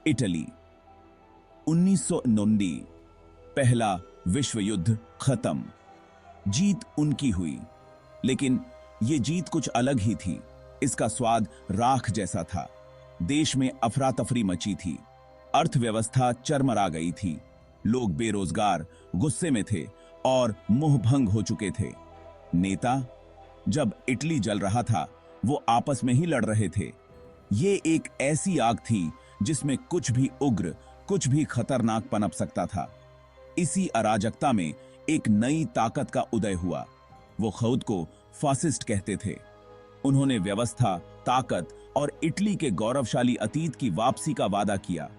Italy 1919 पहला विश्व युद्ध खत्म। जीत उनकी हुई, लेकिन ये जीत कुछ अलग ही थी। इसका स्वाद राख जैसा था। देश में अफरा तफरी मची थी, अर्थव्यवस्था चरमरा गई थी, लोग बेरोजगार, गुस्से में थे और मोहभंग हो चुके थे। नेता, जब इटली जल रहा था, वो आपस में ही लड़ रहे थे। ये एक ऐसी आग थी जिसमें कुछ भी उग्र, कुछ भी खतरनाक पनप सकता था। इसी अराजकता में एक नई ताकत का उदय हुआ। वो खुद को फासिस्ट कहते थे। उन्होंने व्यवस्था, ताकत और इटली के गौरवशाली अतीत की वापसी का वादा किया।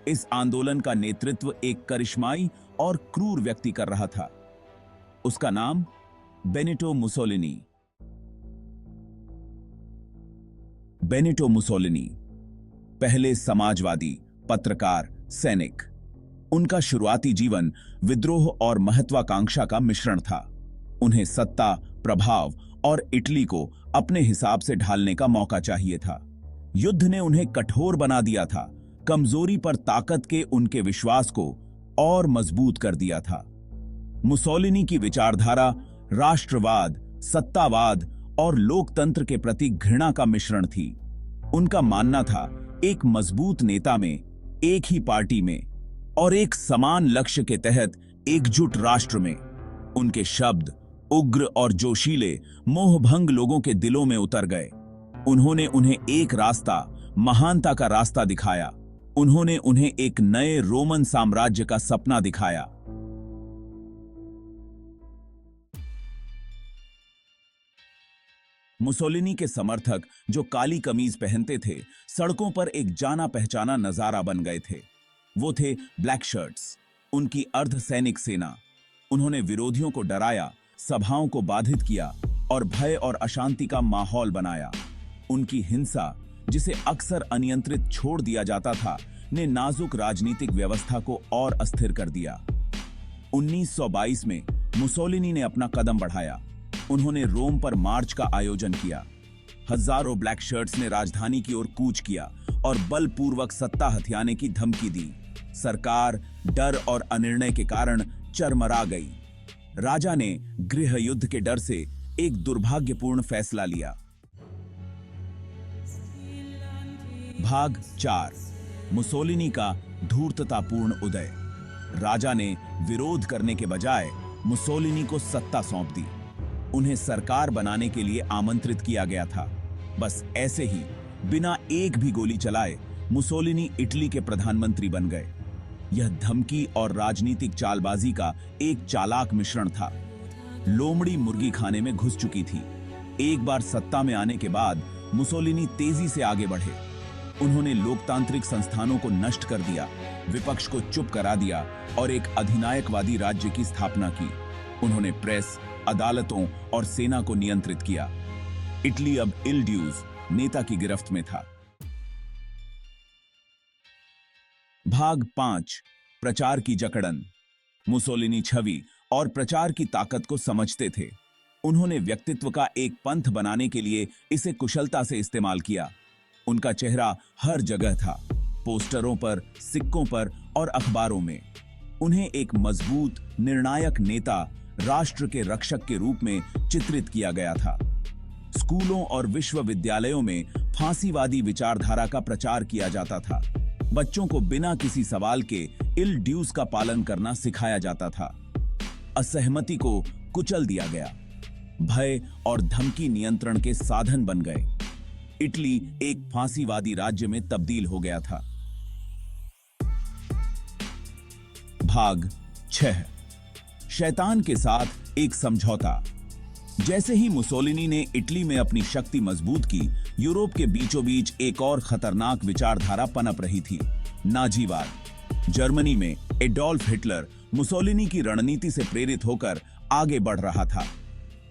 इस आंदोलन का नेतृत्व एक करिश्माई और क्रूर व्यक्ति कर रहा था। उसका नाम बेनिटो मुसोलिनी। बेनिटो मुसोलिनी पहले समाजवादी, पत्रकार, सैनिक। उनका शुरुआती जीवन विद्रोह और महत्वाकांक्षा का मिश्रण था। उन्हें सत्ता, प्रभाव और इटली को अपने हिसाब से ढालने का मौका चाहिए था। युद्ध ने उन्हें कठोर बना दिया था, कमजोरी पर ताकत के उनके विश्वास को और मजबूत कर दिया था। मुसोलिनी की विचारधारा राष्ट्रवाद, सत्तावाद और लोकतंत्र के प्रति घृणा का मिश्रण थी। उनका मानना था एक मजबूत नेता में, एक ही पार्टी में और एक समान लक्ष्य के तहत एकजुट राष्ट्र में। उनके शब्द उग्र और जोशीले, मोहभंग लोगों के दिलों में उतर गए। उन्होंने उन्हें एक रास्ता, महानता का रास्ता दिखाया। उन्होंने उन्हें एक नए रोमन साम्राज्य का सपना दिखाया। मुसोलिनी के समर्थक, जो काली कमीज पहनते थे, सड़कों पर एक जाना पहचाना नजारा बन गए थे। वो थे ब्लैक शर्ट्स, उनकी अर्धसैनिक सेना। उन्होंने विरोधियों को डराया, सभाओं को बाधित किया और भय और अशांति का माहौल बनाया। उनकी हिंसा, जिसे अक्सर अनियंत्रित छोड़ दिया जाता था, ने नाजुक राजनीतिक व्यवस्था को और अस्थिर कर दिया। 1922 में मुसोलिनी ने अपना कदम बढ़ाया। उन्होंने रोम पर मार्च का आयोजन किया। हजारों ब्लैक शर्ट्स ने राजधानी की ओर कूच किया और बलपूर्वक सत्ता हथियाने की धमकी दी। सरकार डर और अनिर्णय के कारण चरमरा गई। राजा ने गृह युद्ध के डर से एक दुर्भाग्यपूर्ण फैसला लिया। भाग 4, मुसोलिनी का धूर्ततापूर्ण उदय। राजा ने विरोध करने के बजाय मुसोलिनी को सत्ता सौंप दी। उन्हें सरकार बनाने के लिए आमंत्रित किया गया था। बस ऐसे ही, बिना एक भी गोली चलाए, मुसोलिनी इटली के प्रधानमंत्री बन गए। यह धमकी और राजनीतिक चालबाजी का एक चालाक मिश्रण था। लोमड़ी मुर्गी खाने में घुस चुकी थी। एक बार सत्ता में आने के बाद मुसोलिनी तेजी से आगे बढ़े। उन्होंने लोकतांत्रिक संस्थानों को नष्ट कर दिया, विपक्ष को चुप करा दिया और एक अधिनायकवादी राज्य की स्थापना की। उन्होंने प्रेस, अदालतों और सेना को नियंत्रित किया। इटली अब इल ड्यूज, नेता की गिरफ्त में था। भाग 5, प्रचार की जकड़न। मुसोलिनी छवि और प्रचार की ताकत को समझते थे। उन्होंने व्यक्तित्व का एक पंथ बनाने के लिए इसे कुशलता से इस्तेमाल किया। उनका चेहरा हर जगह था, पोस्टरों पर, सिक्कों पर और अखबारों में। उन्हें एक मजबूत, निर्णायक नेता, राष्ट्र के रक्षक के रूप में चित्रित किया गया था। स्कूलों और विश्वविद्यालयों में फांसीवादी विचारधारा का प्रचार किया जाता था। बच्चों को बिना किसी सवाल के इल ड्यूज का पालन करना सिखाया जाता था। असहमति को कुचल दिया गया। भय और धमकी नियंत्रण के साधन बन गए। इटली एक फांसीवादी राज्य में तब्दील हो गया था। भाग 6, शैतान के साथ एक समझौता। जैसे ही मुसोलिनी ने इटली में अपनी शक्ति मजबूत की, यूरोप के बीचों बीच एक और खतरनाक विचारधारा पनप रही थी, नाजीवाद। जर्मनी में एडोल्फ हिटलर मुसोलिनी की रणनीति से प्रेरित होकर आगे बढ़ रहा था।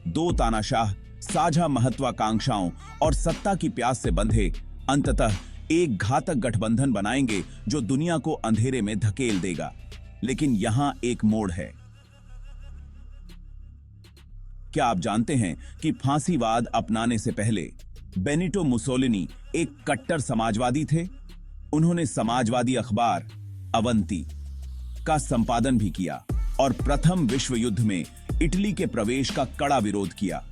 दो तानाशाह साझा महत्वाकांक्षाओं और सत्ता की प्यास से बंधे अंततः एक घातक गठबंधन बनाएंगे जो दुनिया को अंधेरे में धकेल देगा। लेकिन यहां एक मोड़ है। क्या आप जानते हैं कि फांसीवाद अपनाने से पहले बेनिटो मुसोलिनी एक कट्टर समाजवादी थे? उन्होंने समाजवादी अखबार अवंती का संपादन भी किया और प्रथम विश्व युद्ध में इटली के प्रवेश का कड़ा विरोध किया।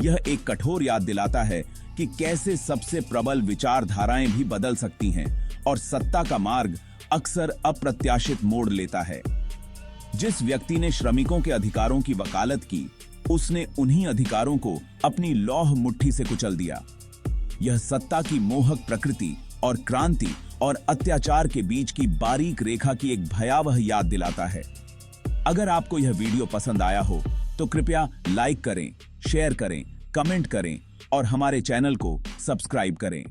यह एक कठोर याद दिलाता है कि कैसे सबसे प्रबल विचारधाराएं भी बदल सकती हैं और सत्ता का मार्ग अक्सर अप्रत्याशित मोड़ लेता है। जिस व्यक्ति ने श्रमिकों के अधिकारों की वकालत की, उसने उन्हीं अधिकारों को अपनी लौह मुट्ठी से कुचल दिया। यह सत्ता की मोहक प्रकृति और क्रांति और अत्याचार के बीच की बारीक रेखा की एक भयावह याद दिलाता है। अगर आपको यह वीडियो पसंद आया हो तो कृपया लाइक करें, शेयर करें, कमेंट करें और हमारे चैनल को सब्सक्राइब करें।